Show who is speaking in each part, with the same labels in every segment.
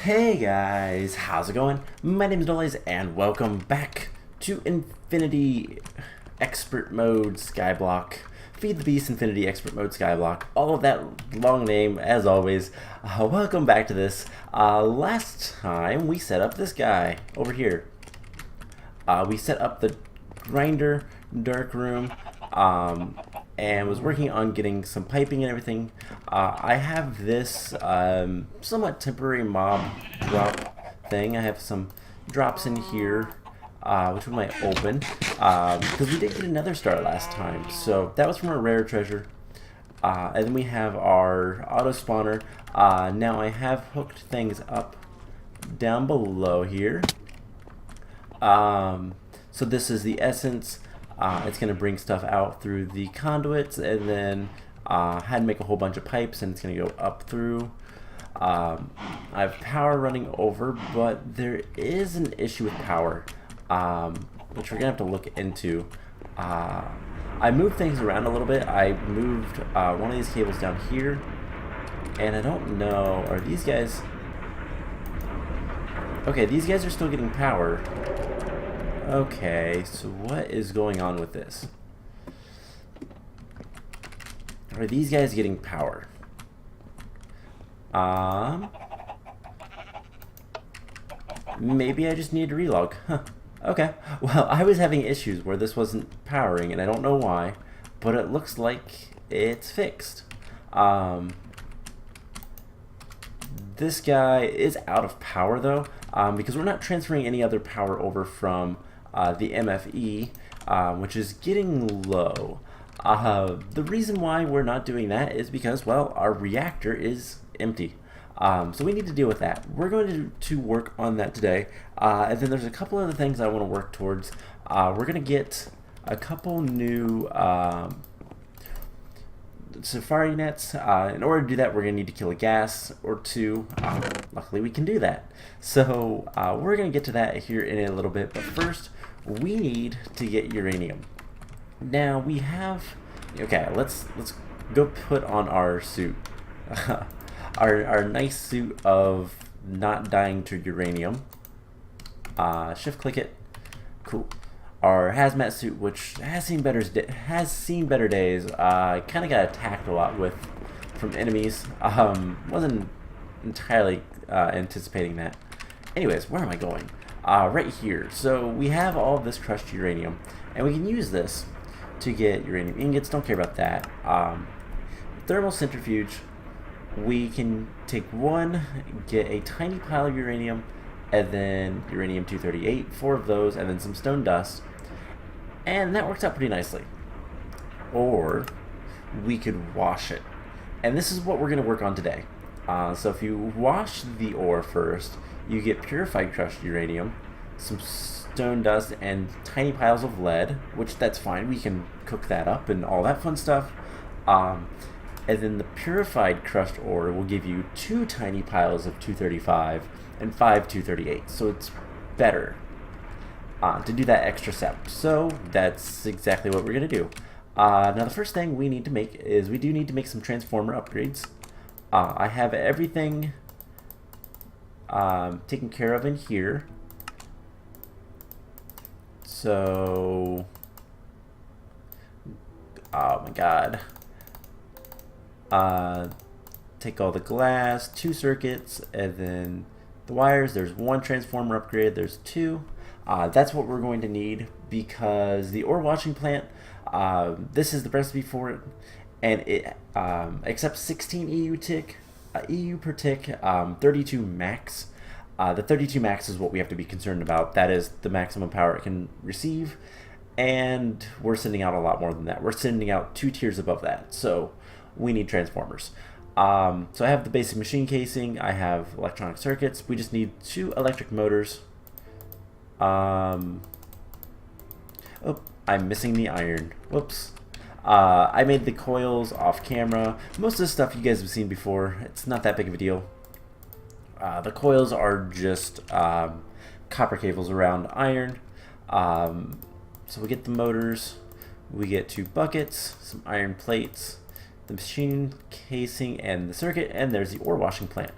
Speaker 1: Hey guys, how's it going? My name is Noise and welcome back to Infinity Expert Mode Skyblock. Feed the Beast Infinity Expert Mode Skyblock. All of that long name as always. Welcome back to this. Last time we set up this guy over here. We set up the grinder dark room and was working on getting some piping and everything. I have this somewhat temporary mob drop thing. I have some drops in here, which we might open, because we did get another star last time. So that was from our rare treasure. And then we have our auto spawner. Now I have hooked things up down below here. So this is the essence. It's going to bring stuff out through the conduits, and then had to make a whole bunch of pipes, and it's going to go up through. I have power running over, but there is an issue with power, which we're going to have to look into. I moved things around a little bit. I moved one of these cables down here, and I don't know, are these guys... Okay, these guys are still getting power. Okay, so what is going on with this? Are these guys getting power? Maybe I just need to relog. Huh. Okay. Well, I was having issues where this wasn't powering, and I don't know why, but it looks like it's fixed. This guy is out of power, though, because we're not transferring any other power over from the MFE, which is getting low. The reason why we're not doing that is because, well, our reactor is empty. So we need to deal with that. We're going to work on that today. And then there's a couple other things I want to work towards. We're going to get a couple new safari nets. In order to do that, we're going to need to kill a gas or two. Luckily, we can do that. So we're going to get to that here in a little bit. But first, we need to get uranium. Now we have... Okay, let's go put on our suit. our nice suit of not dying to uranium. Shift click it. Cool. Our hazmat suit, which has seen better days. Kind of got attacked a lot from enemies. Wasn't entirely anticipating that. Anyways, where am I going? Right here. So we have all of this crushed uranium, and we can use this to get uranium ingots. Don't care about that. Thermal centrifuge. We can take one, get a tiny pile of uranium, and then uranium-238, 4 of those, and then some stone dust. And that works out pretty nicely. Or we could wash it. And this is what we're going to work on today. So if you wash the ore first, you get purified crushed uranium, some stone dust, and tiny piles of lead, which that's fine. We can cook that up and all that fun stuff. And then the purified crushed ore will give you 2 tiny piles of 235 and 5 238. So it's better to do that extra step. So that's exactly what we're going to do. Now the first thing we need to make is we do need to make some transformer upgrades. I have everything taken care of in here. So, oh my god. Take all the glass, 2 circuits, and then the wires. There's 1 transformer upgrade, there's 2. That's what we're going to need because the ore washing plant, this is the recipe for it, and it accepts 16 EU per tick, 32 max. The 32 max is what we have to be concerned about. That is the maximum power it can receive, and we're sending out a lot more than that. We're sending out 2 tiers above that, so we need transformers. So I have the basic machine casing, I have electronic circuits, we just need 2 electric motors. Oh, I'm missing the iron. Whoops. I made the coils off camera. Most of the stuff you guys have seen before. It's not that big of a deal. The coils are just copper cables around iron. So we get the motors. We get 2 buckets, some iron plates, the machine casing, and the circuit, and there's the ore washing plant.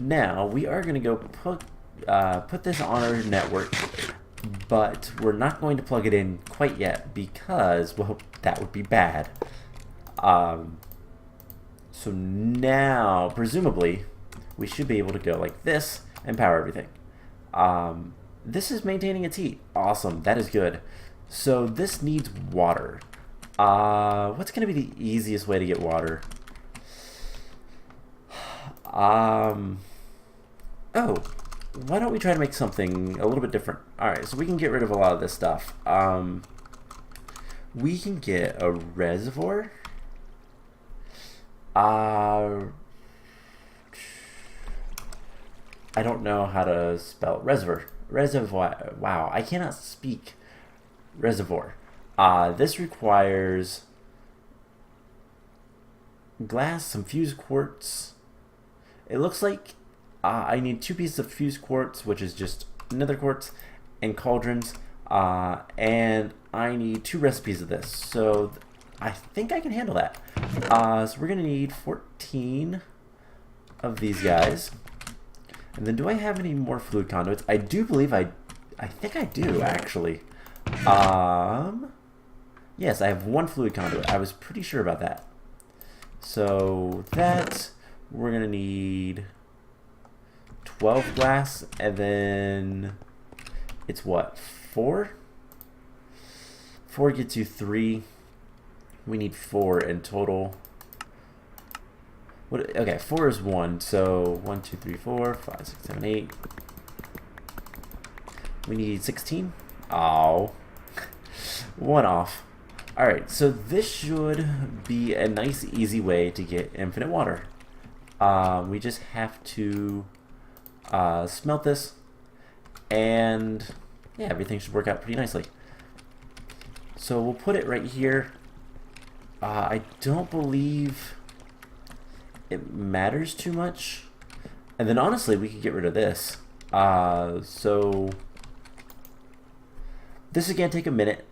Speaker 1: Now we are going to go put this on our network, but we're not going to plug it in quite yet because, well, that would be bad. So now, presumably, we should be able to go like this and power everything. This is maintaining its heat. Awesome, that is good. So this needs water. What's going to be the easiest way to get water? Oh, why don't we try to make something a little bit different? Alright, so we can get rid of a lot of this stuff. We can get a reservoir. I don't know how to spell reservoir. Reservoir. Wow, I cannot speak reservoir. This requires glass, some fused quartz. It looks like I need 2 pieces of fused quartz, which is just nether quartz, and cauldrons, and I need 2 recipes of this. So I think I can handle that. So we're gonna need 14 of these guys. And then do I have any more fluid conduits? I do believe I think I do, actually. Yes, I have 1 fluid conduit. I was pretty sure about that. So that, we're gonna need 12 glass, and then it's what, 4? 4 gets you 3. We need 4 in total. What? Okay, 4 is 1. So 1, 2, 3, 4, 5, 6, 7, 8. We need 16. Oh, 1 off. All right, so this should be a nice, easy way to get infinite water. We just have to smelt this, and yeah, everything should work out pretty nicely. So we'll put it right here. I don't believe it matters too much. And then honestly, we could get rid of this. So this is gonna take a minute.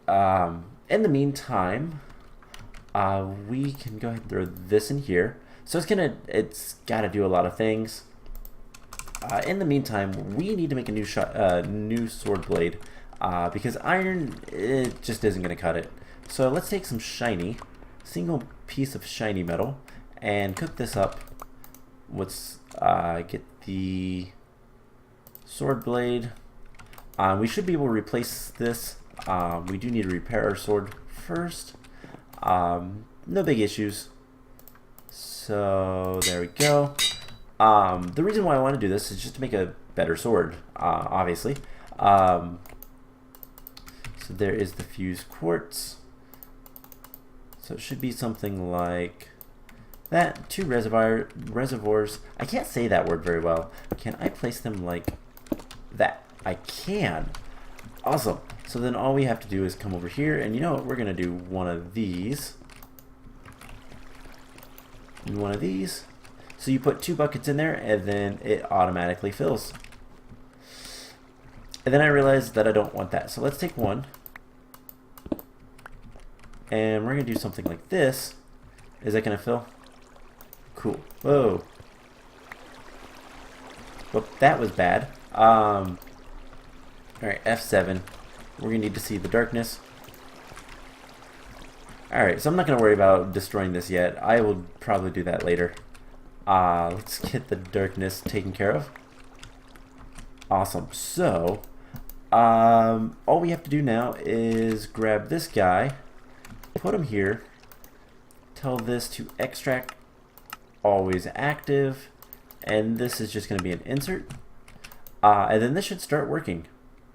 Speaker 1: In the meantime, we can go ahead and throw this in here. So it's gotta do a lot of things. In the meantime, we need to make a new sword blade, because iron, it just isn't gonna cut it. So let's take some single piece of shiny metal and cook this up. Let's get the sword blade. We should be able to replace this. We do need to repair our sword first. No big issues. So there we go. The reason why I want to do this is just to make a better sword, obviously. So there is the fused quartz. So it should be something like that. 2 reservoirs. I can't say that word very well. Can I place them like that? I can. Awesome. So then all we have to do is come over here, and you know what? We're going to do one of these. And one of these. So you put 2 buckets in there, and then it automatically fills. And then I realized that I don't want that. So let's take 1. And we're going to do something like this. Is that going to fill? Cool. Whoa. Well, that was bad. Alright, F7. We're going to need to see the darkness. Alright, so I'm not going to worry about destroying this yet. I will probably do that later. Let's get the darkness taken care of. Awesome. So, all we have to do now is grab this guy, put him here, tell this to extract always active, and this is just going to be an insert, and then this should start working.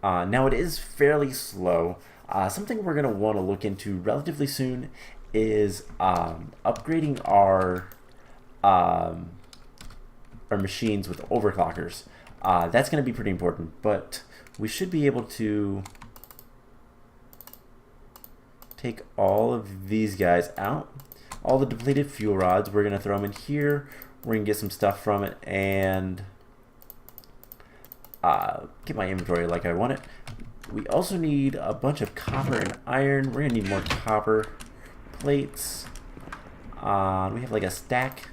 Speaker 1: Now it is fairly slow. Something we're going to want to look into relatively soon is upgrading our machines with overclockers. That's going to be pretty important, but we should be able to take all of these guys out. All the depleted fuel rods, we're going to throw them in here. We're going to get some stuff from it and get my inventory like I want it. We also need a bunch of copper and iron. We're going to need more copper plates. We have like a stack.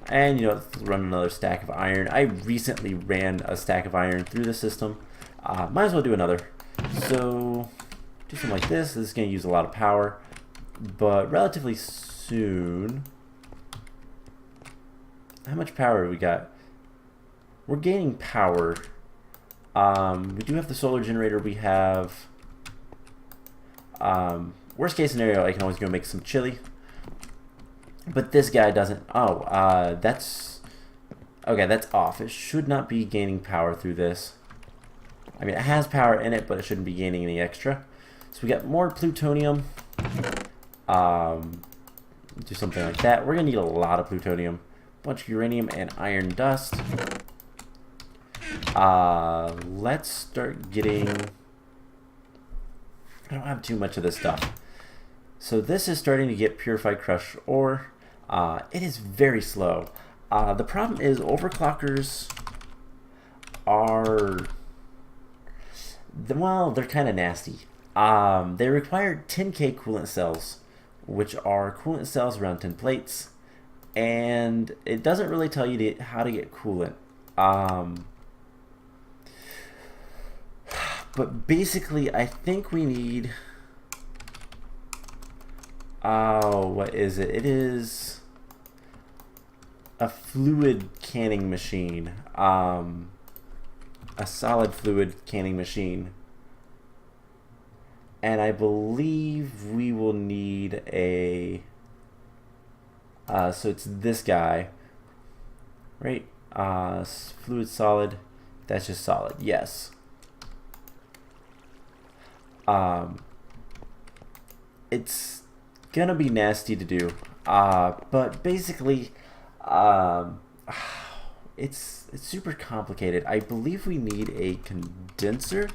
Speaker 1: And you know, let's run another stack of iron. I recently ran a stack of iron through the system. Might as well do another. So do something like this. This is going to use a lot of power, but relatively soon. How much power do we got? We're gaining power. We do have the solar generator. We have worst case scenario, I can always go make some chili. But this guy doesn't. Oh, that's okay. That's off. It should not be gaining power through this. I mean, it has power in it, but it shouldn't be gaining any extra. So we got more plutonium. Do something like that. We're gonna need a lot of plutonium, bunch of uranium and iron dust. Let's start getting. I don't have too much of this stuff. So this is starting to get purified crushed ore. It is very slow. The problem is overclockers are, well, they're kind of nasty. They require 10K coolant cells, which are coolant cells around 10 plates, and it doesn't really tell you how to get coolant. But basically, I think we need. Oh, what is it? It is a fluid canning machine. A solid fluid canning machine. And I believe we will need a. So it's this guy, right? Fluid solid. That's just solid. Yes. It's gonna be nasty to do, but basically, it's super complicated. I believe we need a condenser.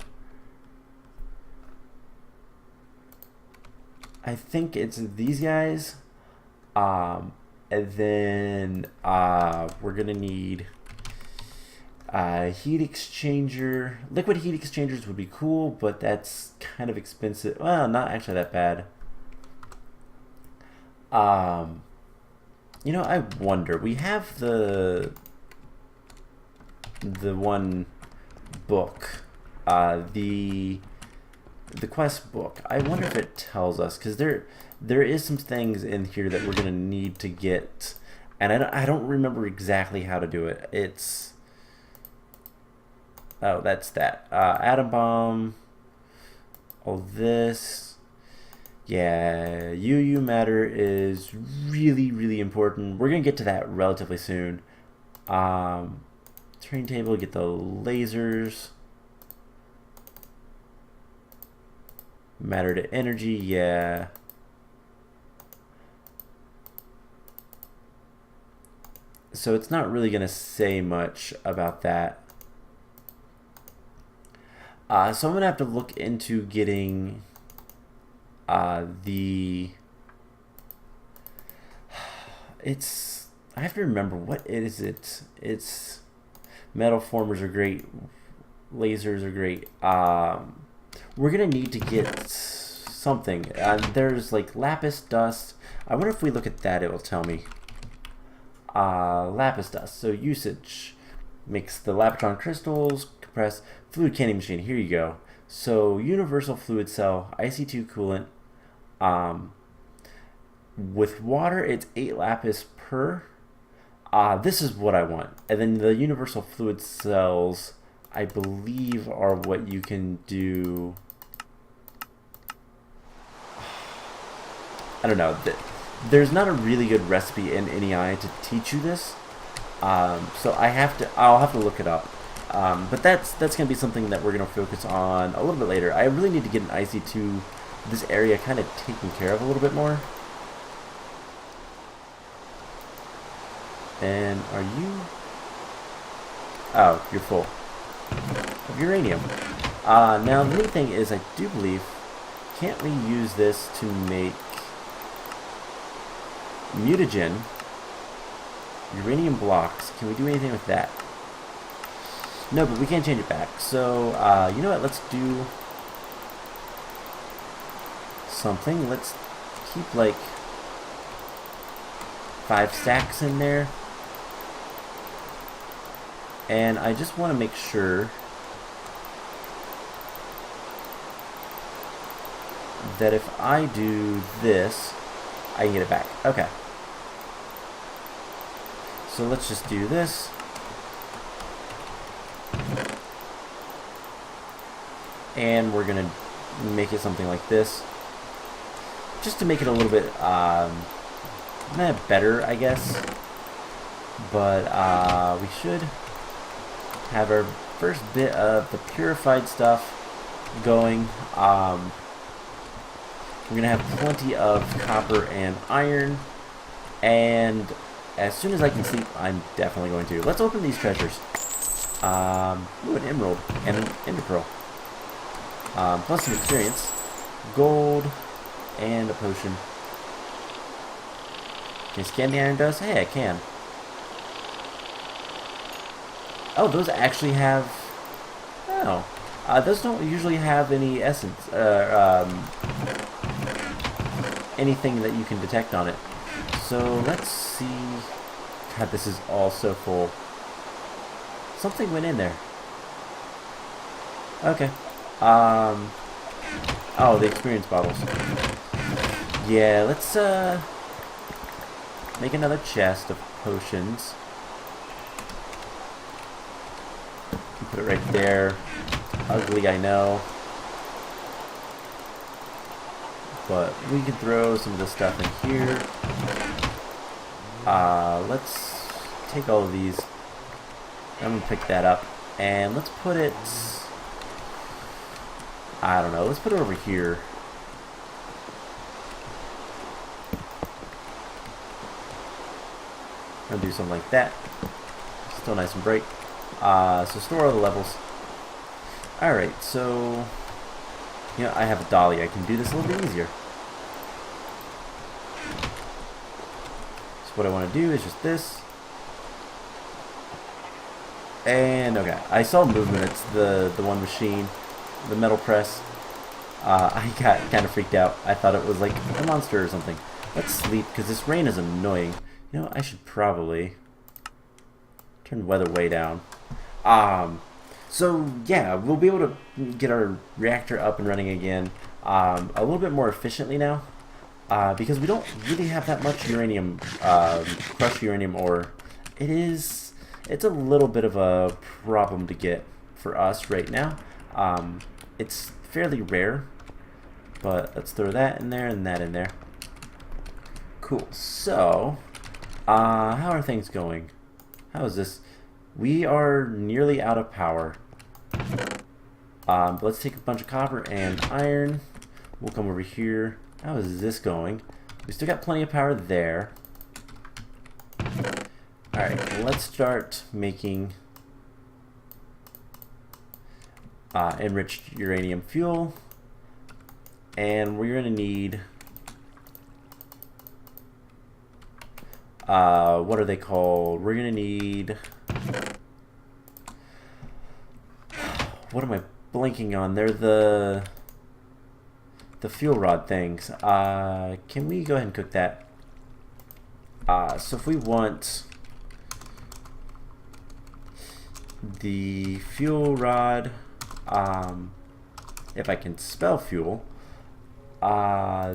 Speaker 1: I think it's these guys, and then we're gonna need heat exchanger. Liquid heat exchangers would be cool, but that's kind of expensive. Well, not actually that bad. You know, I wonder. We have the one book, the quest book. I wonder if it tells us, because there is some things in here that we're gonna need to get, and I don't remember exactly how to do it. It's oh, that's that atom bomb. All this. Yeah, UU matter is really, really important. We're going to get to that relatively soon. Train table, get the lasers. Matter to energy, yeah. So it's not really going to say much about that. So I'm going to have to look into getting... I have to remember what is it. It's metal formers are great, lasers are great. We're gonna need to get something. There's like lapis dust. I wonder if we look at that, it will tell me. Lapis dust. So usage makes the lapitron crystals, compress fluid canning machine. Here you go. So universal fluid cell, IC2 coolant. With water, it's 8 lapis per. This is what I want. And then the universal fluid cells, I believe, are what you can do. I don't know. There's not a really good recipe in NEI to teach you this. So I'll have to look it up. But that's gonna be something that we're gonna focus on a little bit later. I really need to get an IC2, this area kind of taken care of a little bit more. And are you? Oh, you're full of uranium. Now the neat thing is, I do believe, can't we use this to make mutagen uranium blocks? Can we do anything with that? No, but we can't change it back. So, you know what? Let's do something. Let's keep like 5 stacks in there. And I just want to make sure that if I do this, I can get it back. Okay. So let's just do this. And we're going to make it something like this. Just to make it a little bit better, I guess. But we should have our first bit of the purified stuff going. We're going to have plenty of copper and iron. And as soon as I can sleep, I'm definitely going to. Let's open these treasures. Ooh, an emerald and an ender pearl. Plus some experience. Gold and a potion. Can you scan the iron dust? Hey, I can. Oh, those actually have... Oh. Those don't usually have any essence. Anything that you can detect on it. So, let's see... God, this is all so full. Something went in there. Okay. Oh, the experience bottles. Yeah, let's, make another chest of potions. Put it right there. Ugly, I know. But we can throw some of this stuff in here. Let's take all of these. I'm gonna pick that up. And let's put it... I don't know. Let's put it over here. I'm gonna do something like that. Still nice and bright. So store all the levels. Alright, so... You know, I have a dolly. I can do this a little bit easier. So what I want to do is just this. And, okay. I saw movement. It's the one machine. The metal press. I got kind of freaked out. I thought it was like a monster or something. Let's sleep, because this rain is annoying. You know, I should probably turn the weather way down. So, yeah, we'll be able to get our reactor up and running again a little bit more efficiently now. Because we don't really have that much uranium, crushed uranium ore. It's a little bit of a problem to get for us right now. It's fairly rare, but let's throw that in there and that in there. Cool. So, how are things going? How is this? We are nearly out of power. But let's take a bunch of copper and iron. We'll come over here. How is this going? We still got plenty of power there. Alright, let's start making enriched uranium fuel. And we're going to need... what are they called? We're going to need... What am I blanking on? They're the fuel rod things. Can we go ahead and cook that? So if we want the fuel rod, if I can spell fuel,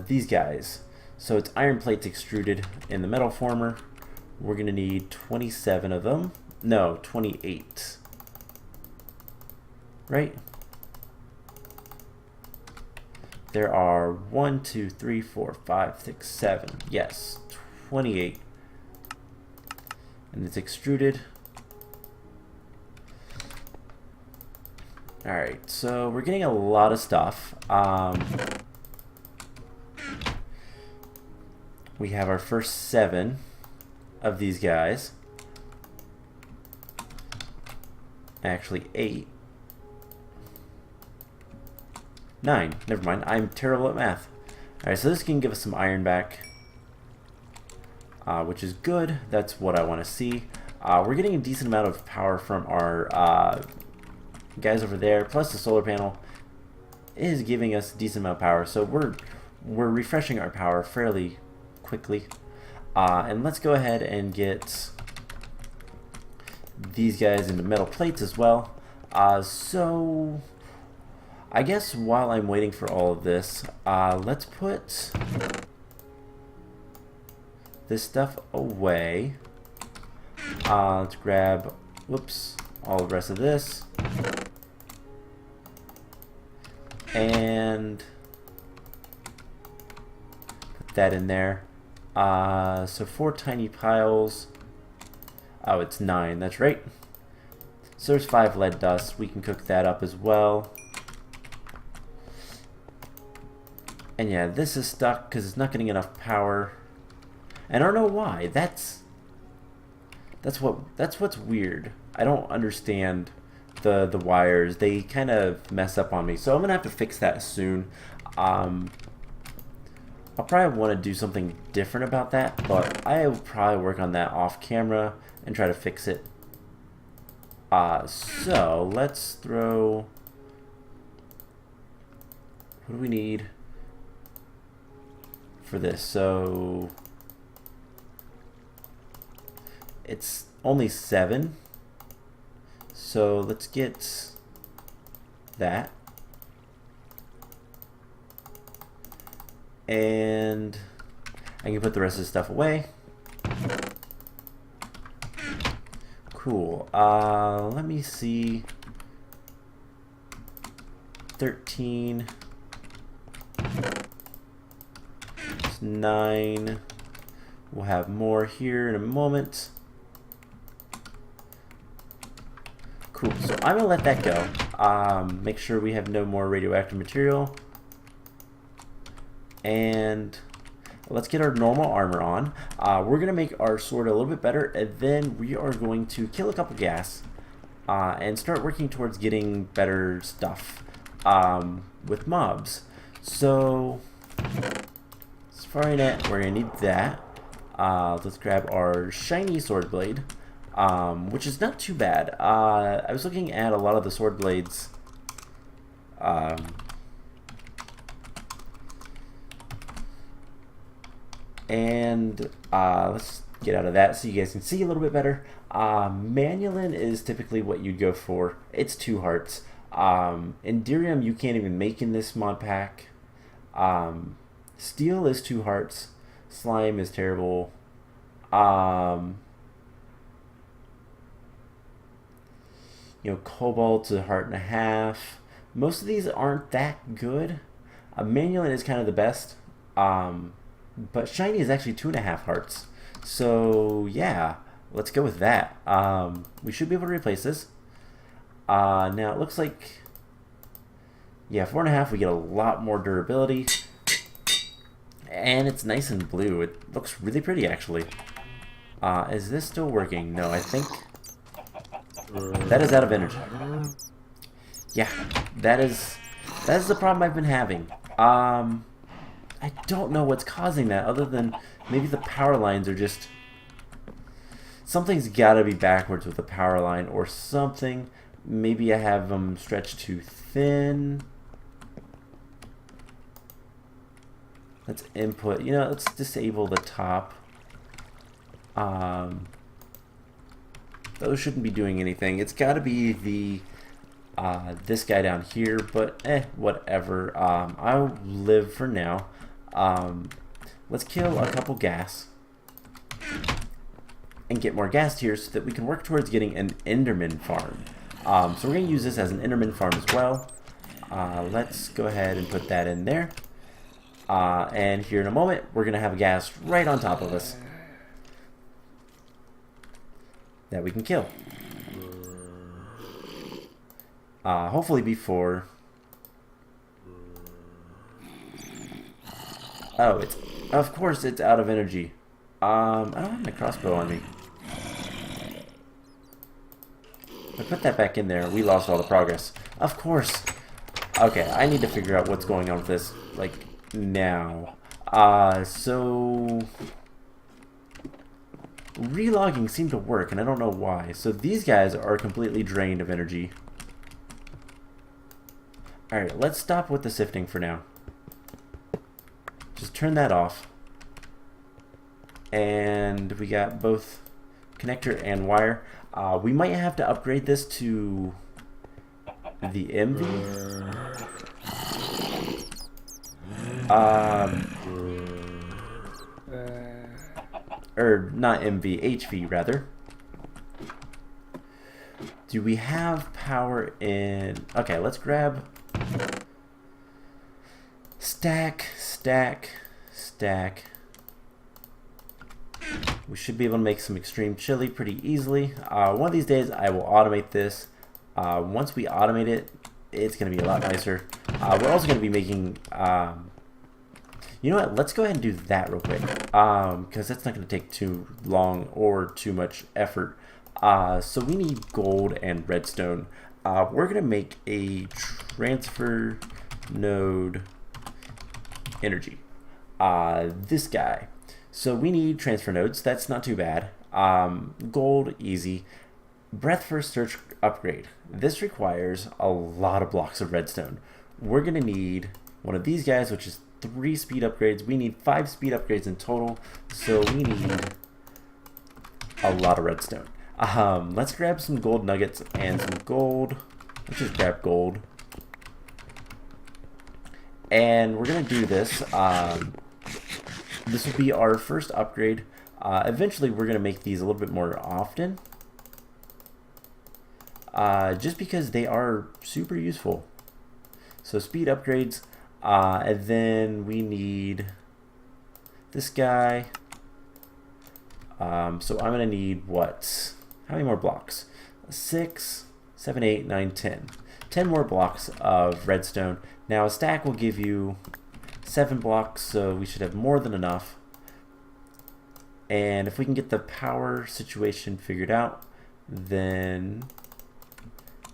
Speaker 1: these guys. So it's iron plates extruded in the metal former. We're going to need 27 of them. No, 28. Right? There are 1, 2, 3, 4, 5, 6, 7. Yes, 28. And it's extruded. Alright, so we're getting a lot of stuff. We have our first 7 of these guys. Actually, 8. 9. Never mind. I'm terrible at math. Alright, so this can give us some iron back. Which is good. That's what I want to see. We're getting a decent amount of power from our guys over there. Plus the solar panel is giving us a decent amount of power. So we're refreshing our power fairly quickly. And let's go ahead and get these guys into metal plates as well. So I guess while I'm waiting for all of this, let's put this stuff away. Let's grab, whoops, all the rest of this. And put that in there. So 4 tiny piles. Oh, it's 9, that's right. So there's 5 lead dust. We can cook that up as well. And yeah, this is stuck because it's not getting enough power. And I don't know why. That's what's weird. I don't understand the wires. They kind of mess up on me. So I'm gonna have to fix that soon. I'll probably want to do something different about that, but I will probably work on that off camera and try to fix it. So let's throw. What do we need for this? So it's only 7. So let's get that. And I can put the rest of the stuff away. Cool. Let me see. 13. It's 9. We'll have more here in a moment. Cool. So I'm gonna let that go. Make sure we have no more radioactive material. And let's get our normal armor on. We're going to make our sword a little bit better, and then we are going to kill a couple gas and start working towards getting better stuff with mobs. So, Safari-net, we're going to need that. Let's grab our shiny sword blade, which is not too bad. I was looking at a lot of the sword blades. And let's get out of that so you guys can see a little bit better. Manulin is typically what you'd go for. It's 2 hearts. Enderium you can't even make in this mod pack. Steel is 2 hearts. Slime is terrible. Cobalt is 1.5 hearts. Most of these aren't that good. Manulin is kind of the best. But shiny is actually 2.5 hearts. So yeah, let's go with that. We should be able to replace this. Now it looks like, yeah, 4.5. We get a lot more durability, and it's nice and blue. It looks really pretty, actually. Is this still working? No, I think that is out of energy. Yeah, that is the problem I've been having. I don't know what's causing that, other than maybe the power lines are just... Something's got to be backwards with the power line or something. Maybe I have them stretched too thin. Let's input. Let's disable the top. Those shouldn't be doing anything. It's got to be the... this guy down here, but whatever. I'll live for now. Let's kill a couple gas and get more gas tiers so that we can work towards getting an Enderman farm. So we're going to use this as an Enderman farm as well. Let's go ahead and put that in there. And here in a moment, we're going to have a gas right on top of us that we can kill. Hopefully before... Oh, of course it's out of energy. I don't have my crossbow on me. I put that back in there. We lost all the progress. Of course. Okay, I need to figure out what's going on with this, like, now. So... Relogging seemed to work, and I don't know why. So these guys are completely drained of energy. Alright, let's stop with the sifting for now. Just turn that off. And we got both connector and wire. We might have to upgrade this to the MV. Or not MV, HV rather. Do we have power in... Okay, let's grab stack. We should be able to make some extreme chili pretty easily. One of these days I will automate this. Once we automate it, it's going to be a lot nicer. We're also going to be making... you know what? Let's go ahead and do that real quick. Because that's not going to take too long or too much effort. So we need gold and redstone. We're going to make a transfer node energy. This guy. So we need transfer nodes. That's not too bad. Gold, easy. Breath first search upgrade. This requires a lot of blocks of redstone. We're going to need one of these guys, which is 3 speed upgrades. We need 5 speed upgrades in total. So we need a lot of redstone. Let's grab some gold nuggets and some gold. Let's just grab gold. And we're going to do this. This will be our first upgrade. Eventually, we're going to make these a little bit more often. Just because they are super useful. So speed upgrades. And then we need this guy. So I'm going to need what? How many more blocks? 6, 7, 8, 9, 10. 10 more blocks of redstone. Now a stack will give you 7 blocks, so we should have more than enough. And if we can get the power situation figured out, then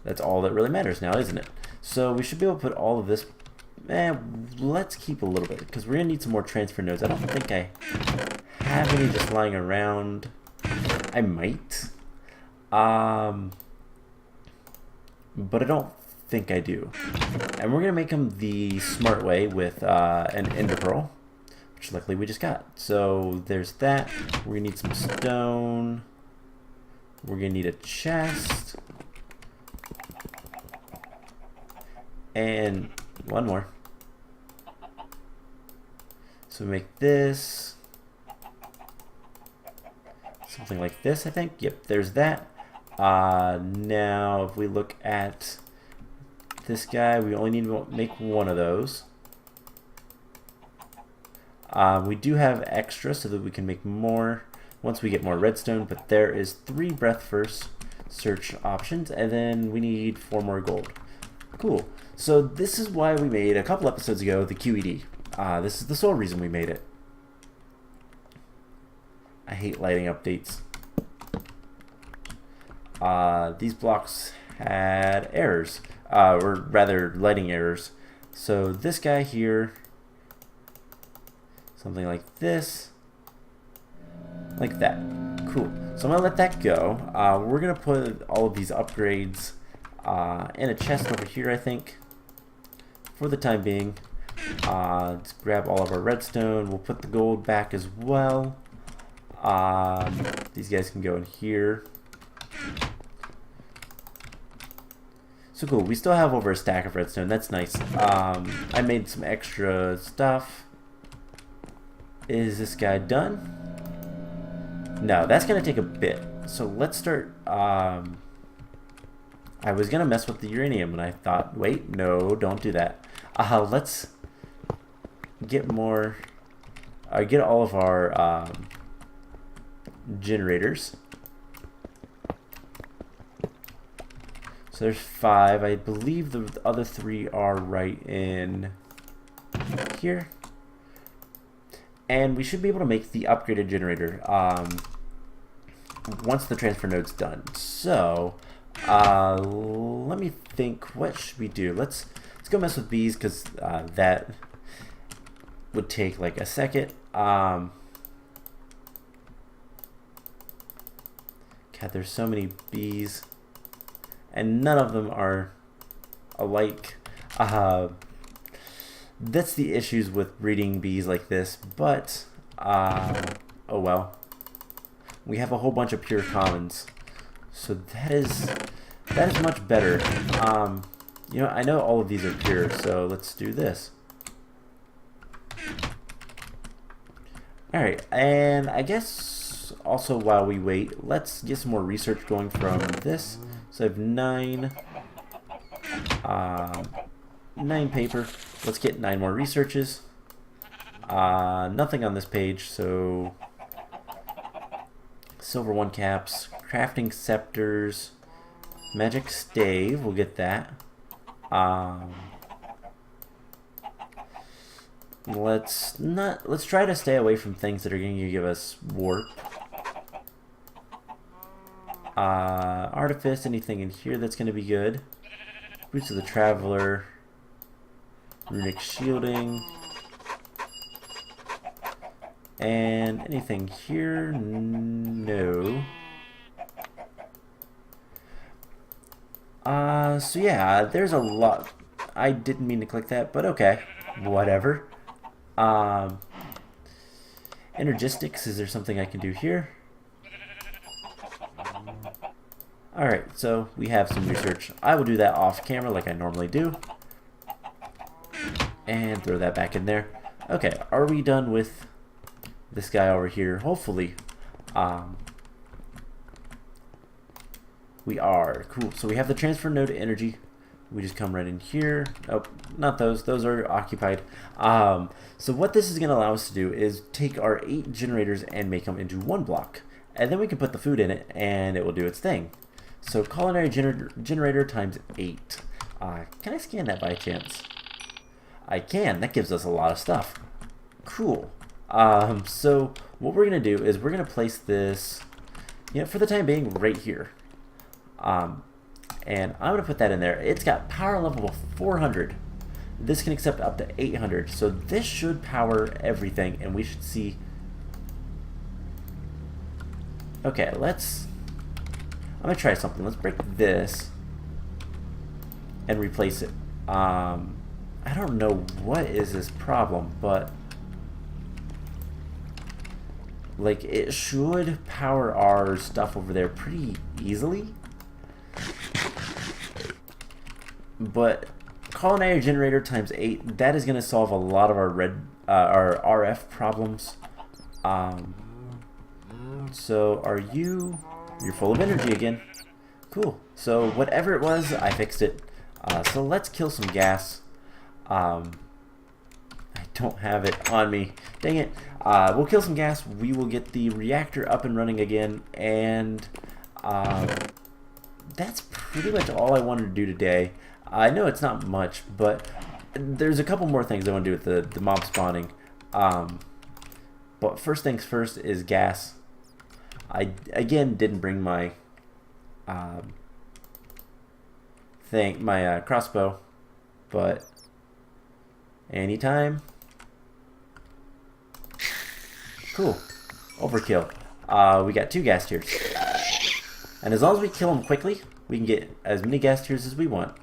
Speaker 1: that's all that really matters now, isn't it? So we should be able to put all of this. Let's keep a little bit, because we're going to need some more transfer nodes. I don't think I have any just lying around. I might. But I don't think I do. And we're going to make them the smart way with an ender pearl, which luckily we just got. So there's that. We're going to need some stone. We're going to need a chest. And one more. So we make this. Something like this, I think. Yep, there's that. Now, if we look at this guy, we only need to make one of those. We do have extra so that we can make more once we get more redstone, but there is 3 breath first search options, and then we need 4 more gold. Cool. So this is why we made, a couple episodes ago, the QED. This is the sole reason we made it. I hate lighting updates. These blocks had errors, or rather lighting errors. So this guy here, something like this, like that. Cool. So I'm gonna let that go. We're gonna put all of these upgrades in a chest over here, I think, for the time being. Let's grab all of our redstone. We'll put the gold back as well. These guys can go in here. So cool, we still have over a stack of redstone, that's nice. I made some extra stuff. Is this guy done? No, that's gonna take a bit. So let's start, I was gonna mess with the uranium and I thought, wait, no, don't do that. Let's get more, get all of our generators. So there's 5. I believe the other 3 are right in here. And we should be able to make the upgraded generator once the transfer node's done. So let me think, what should we do? Let's go mess with bees, because that would take like a second. God, there's so many bees. And none of them are alike. That's the issues with breeding bees like this, but oh well. We have a whole bunch of pure commons, So that is much better. You know, I know all of these are pure, so let's do this. Alright, and I guess also while we wait, let's get some more research going from this. So I have 9 paper. Let's get 9 more researches. Nothing on this page, so silver 1 caps, crafting scepters, magic stave, we'll get that. Let's try to stay away from things that are going to give us warp. Artifice, anything in here that's going to be good. Boots of the Traveler, runic shielding, and anything here? No. So yeah, there's a lot. I didn't mean to click that, but okay, whatever. Energistics, is there something I can do here? Alright, so we have some research. I will do that off camera like I normally do. And throw that back in there. Okay, are we done with this guy over here? Hopefully. We are. Cool. So we have the transfer node energy. We just come right in here. Oh, not those. Those are occupied. So what this is going to allow us to do is take our 8 generators and make them into 1 block. And then we can put the food in it and it will do its thing. So culinary generator times 8. Can I scan that by chance? I can. That gives us a lot of stuff. Cool. So what we're going to do is we're going to place this, you know, for the time being right here. And I'm going to put that in there. It's got power level of 400. This can accept up to 800. So this should power everything, and we should see. Okay, I'm going to try something. Let's break this and replace it. I don't know what is this problem, but like it should power our stuff over there pretty easily. But culinary generator times 8, that is going to solve a lot of our our RF problems. So you're full of energy again. Cool. So whatever it was, I fixed it. So let's kill some gas. I don't have it on me. Dang it. We'll kill some gas. We will get the reactor up and running again. And that's pretty much all I wanted to do today. I know it's not much, but there's a couple more things I want to do with the mob spawning. But first things first is gas. I again didn't bring my crossbow, but anytime. Cool. Overkill. We got 2 gas tiers. And as long as we kill them quickly, we can get as many gas tiers as we want.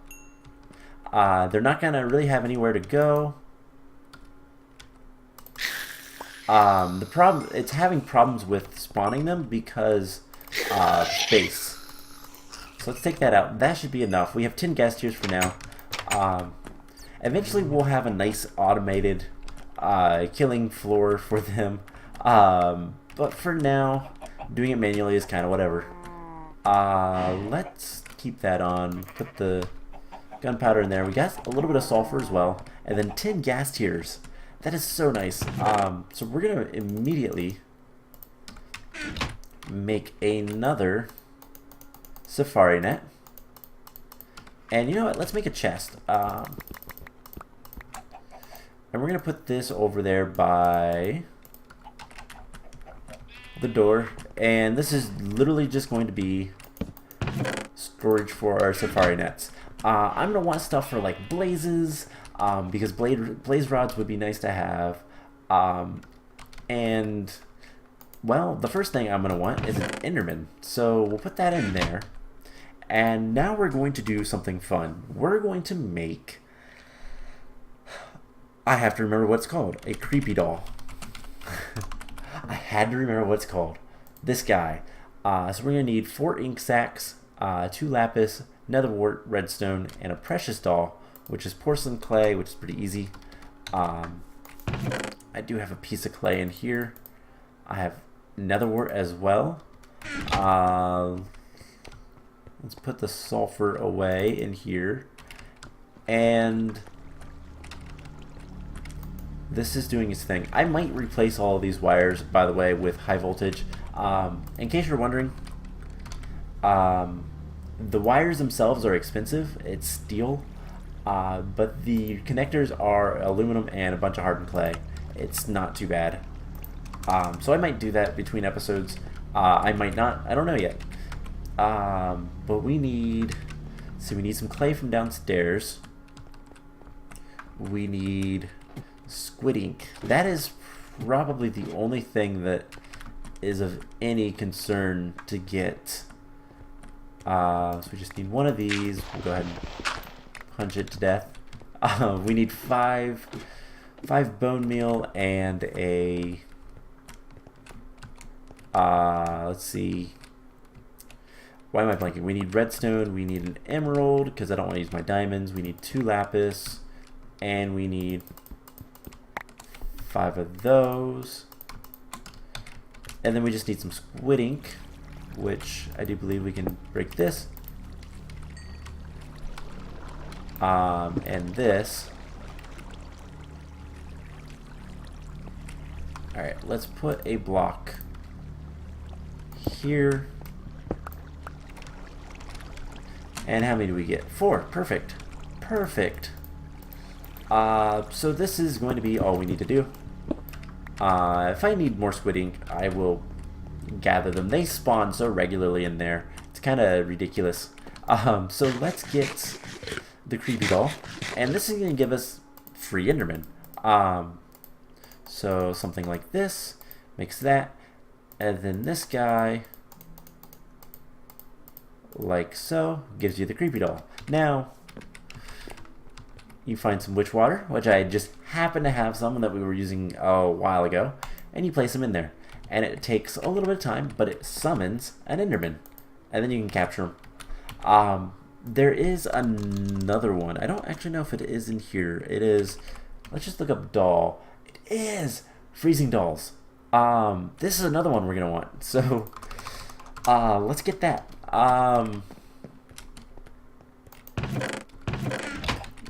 Speaker 1: They're not going to really have anywhere to go. The problem, it's having problems with spawning them because space. So let's take that out. That should be enough. We have 10 gas tiers for now. Eventually we'll have a nice automated killing floor for them. But for now, doing it manually is kind of whatever. Let's keep that on. Put the gunpowder in there. We got a little bit of sulfur as well. And then 10 gas tiers. That is so nice. So we're going to immediately make another safari net. And you know what? Let's make a chest. And we're going to put this over there by the door. And this is literally just going to be storage for our safari nets. I'm going to want stuff for like blazes, because blaze rods would be nice to have. And, well, the first thing I'm going to want is an Enderman. So we'll put that in there. And now we're going to do something fun. We're going to make, I have to remember what it's called, a creepy doll. I had to remember what it's called. This guy. So we're going to need 4 ink sacs, 2 lapis, nether wart, redstone, and a precious doll, which is porcelain clay, which is pretty easy. I do have a piece of clay in here. I have nether wart as well. Let's put the sulfur away in here. And this is doing its thing. I might replace all of these wires, by the way, with high voltage. In case you're wondering, the wires themselves are expensive. It's steel. But the connectors are aluminum and a bunch of hardened clay. It's not too bad. So I might do that between episodes. I might not. I don't know yet. But we need... So we need some clay from downstairs. We need squid ink. That is probably the only thing that is of any concern to get. So we just need one of these. We'll go ahead and punch it to death. We need five bone meal and a let's see, why am I blanking? We need redstone, we need an emerald because I don't want to use my diamonds, we need 2 lapis, and we need 5 of those, and then we just need some squid ink, which I do believe we can break this. And this. Alright, let's put a block here. And how many do we get? 4. Perfect. Perfect. So this is going to be all we need to do. If I need more squid ink, I will gather them. They spawn so regularly in there. It's kind of ridiculous. So let's get the creepy doll, and this is going to give us free enderman. So something like this makes that, and then this guy like so gives you the creepy doll. Now you find some witch water, which I just happen to have some that we were using a while ago, and you place them in there, and it takes a little bit of time, but it summons an enderman, and then you can capture them. There is another one. I don't actually know if it is in here. It is. Let's just look up doll. It is freezing dolls. This is another one we're gonna want. So, let's get that.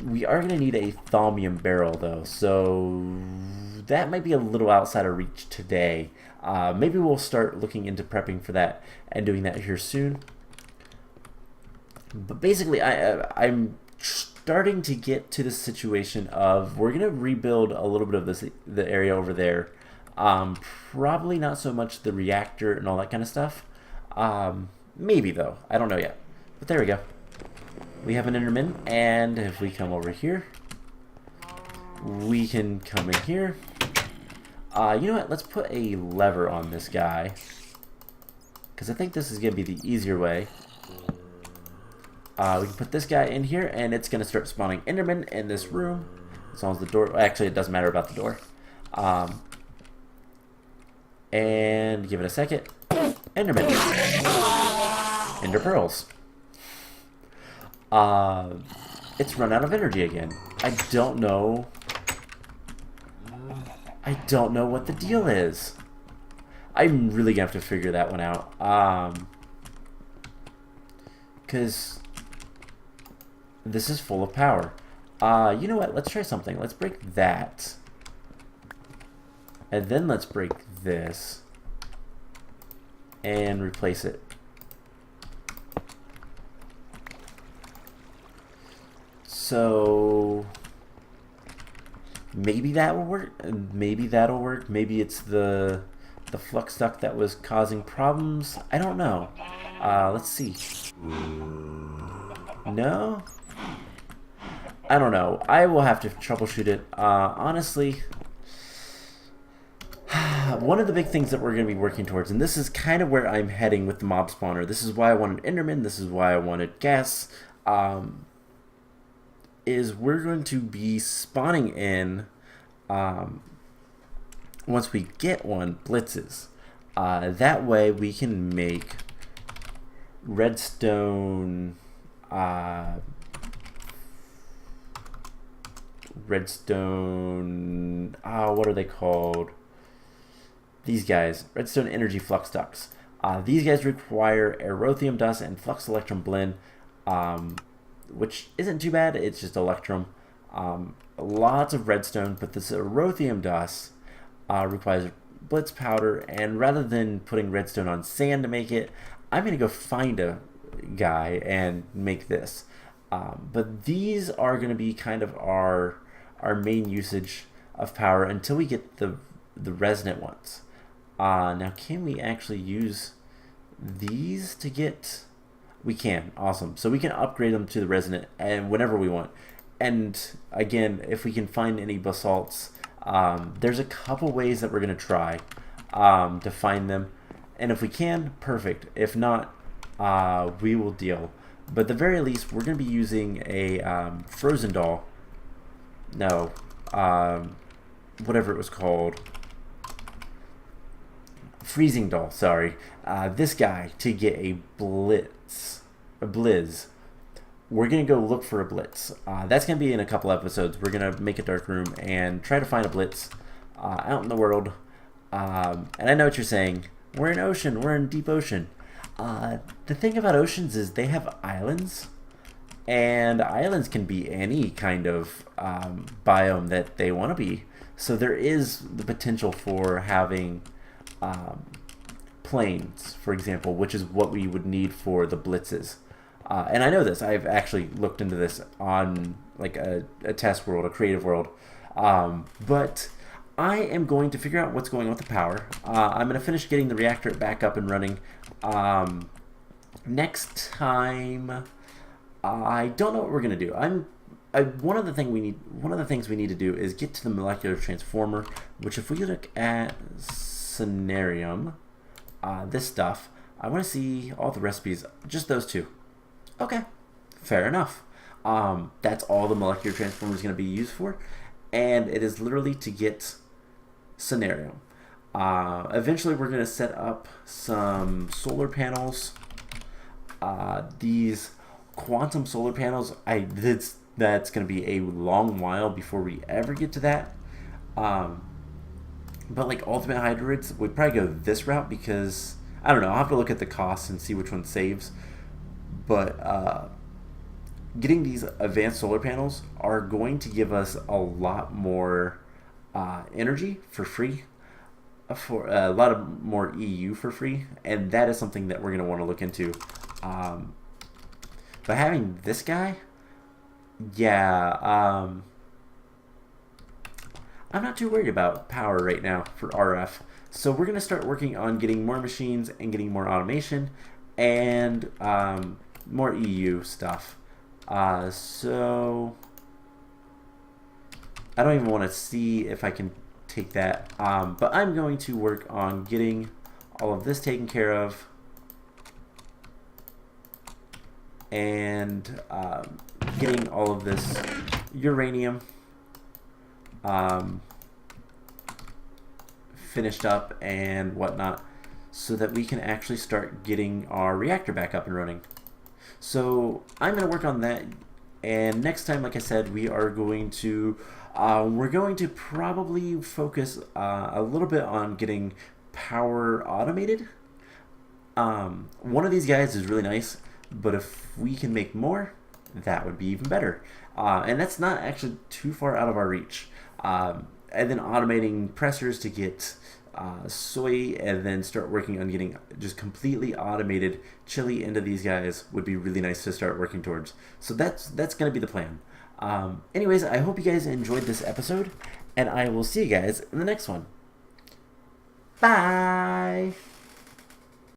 Speaker 1: We are gonna need a thaumium barrel though, so that might be a little outside of reach today. Maybe we'll start looking into prepping for that and doing that here soon. But basically, I'm starting to get to the situation of we're gonna rebuild a little bit of the area over there. Probably not so much the reactor and all that kind of stuff. Maybe though, I don't know yet. But there we go. We have an enderman, and if we come over here, we can come in here. You know what? Let's put a lever on this guy, because I think this is gonna be the easier way. We can put this guy in here, and it's going to start spawning endermen in this room. As long as the door... Actually, it doesn't matter about the door. And give it a second. Enderman. Ender pearls. It's run out of energy again. I don't know what the deal is. I'm really going to have to figure that one out. Because... this is full of power. You know what? Let's try something. Let's break that. And then let's break this. And replace it. So... maybe that will work. Maybe that'll work. Maybe it's the flux duct that was causing problems. I don't know. Let's see. No? I don't know. I will have to troubleshoot it. Honestly, one of the big things that we're going to be working towards, and this is kind of where I'm heading with the mob spawner. This is why I wanted enderman. This is why I wanted gas. Is we're going to be spawning in, once we get one, blitzes. That way we can make redstone what are they called? These guys, redstone energy flux ducts. These guys require erothium dust and flux electrum blend, which isn't too bad. It's just electrum. Lots of redstone, but this erothium dust requires blitz powder, and rather than putting redstone on sand to make it, I'm going to go find a guy and make this. But these are going to be kind of our main usage of power until we get the resonant ones. Now, can we actually use these to get... We can. Awesome. So we can upgrade them to the resonant and whenever we want. And again, if we can find any basalts, there's a couple ways that we're going to try to find them. And if we can, perfect. If not, we will deal. But at the very least, we're going to be using a frozen doll. No. Whatever it was called. Freezing doll, sorry. This guy to get a blitz. A blizz. We're going to go look for a blitz. That's going to be in a couple episodes. We're going to make a dark room and try to find a blitz out in the world. And I know what you're saying. We're in ocean. We're in deep ocean. The thing about oceans is they have islands. And islands can be any kind of biome that they want to be. So there is the potential for having plains, for example, which is what we would need for the blitzes. And I know this. I've actually looked into this on like a test world, a creative world. But I am going to figure out what's going on with the power. I'm going to finish getting the reactor back up and running. Next time, I don't know what we're going to do. One of the things we need to do is get to the molecular transformer, which if we look at Scenarium, this stuff, I want to see all the recipes, just those two. Okay, fair enough. That's all the molecular transformer is going to be used for, and it is literally to get Scenarium. Eventually we're going to set up some solar panels. These quantum solar panels, that's going to be a long while before we ever get to that. But like ultimate hybrids, we'd probably go this route because, I don't know, I'll have to look at the costs and see which one saves. But getting these advanced solar panels are going to give us a lot more energy for free, for a lot of more EU for free, and that is something that we're going to want to look into. But having this guy, yeah, I'm not too worried about power right now for RF. So we're going to start working on getting more machines and getting more automation and more EU stuff. So I don't even want to see if I can take that. But I'm going to work on getting all of this taken care of. And getting all of this uranium finished up and whatnot, so that we can actually start getting our reactor back up and running. So I'm going to work on that, and next time, like I said, we are going to we're going to probably focus a little bit on getting power automated. One of these guys is really nice, but if we can make more, that would be even better. And that's not actually too far out of our reach. And then automating pressers to get soy, and then start working on getting just completely automated chili into these guys would be really nice to start working towards. So that's going to be the plan. Anyways, I hope you guys enjoyed this episode, and I will see you guys in the next one. Bye!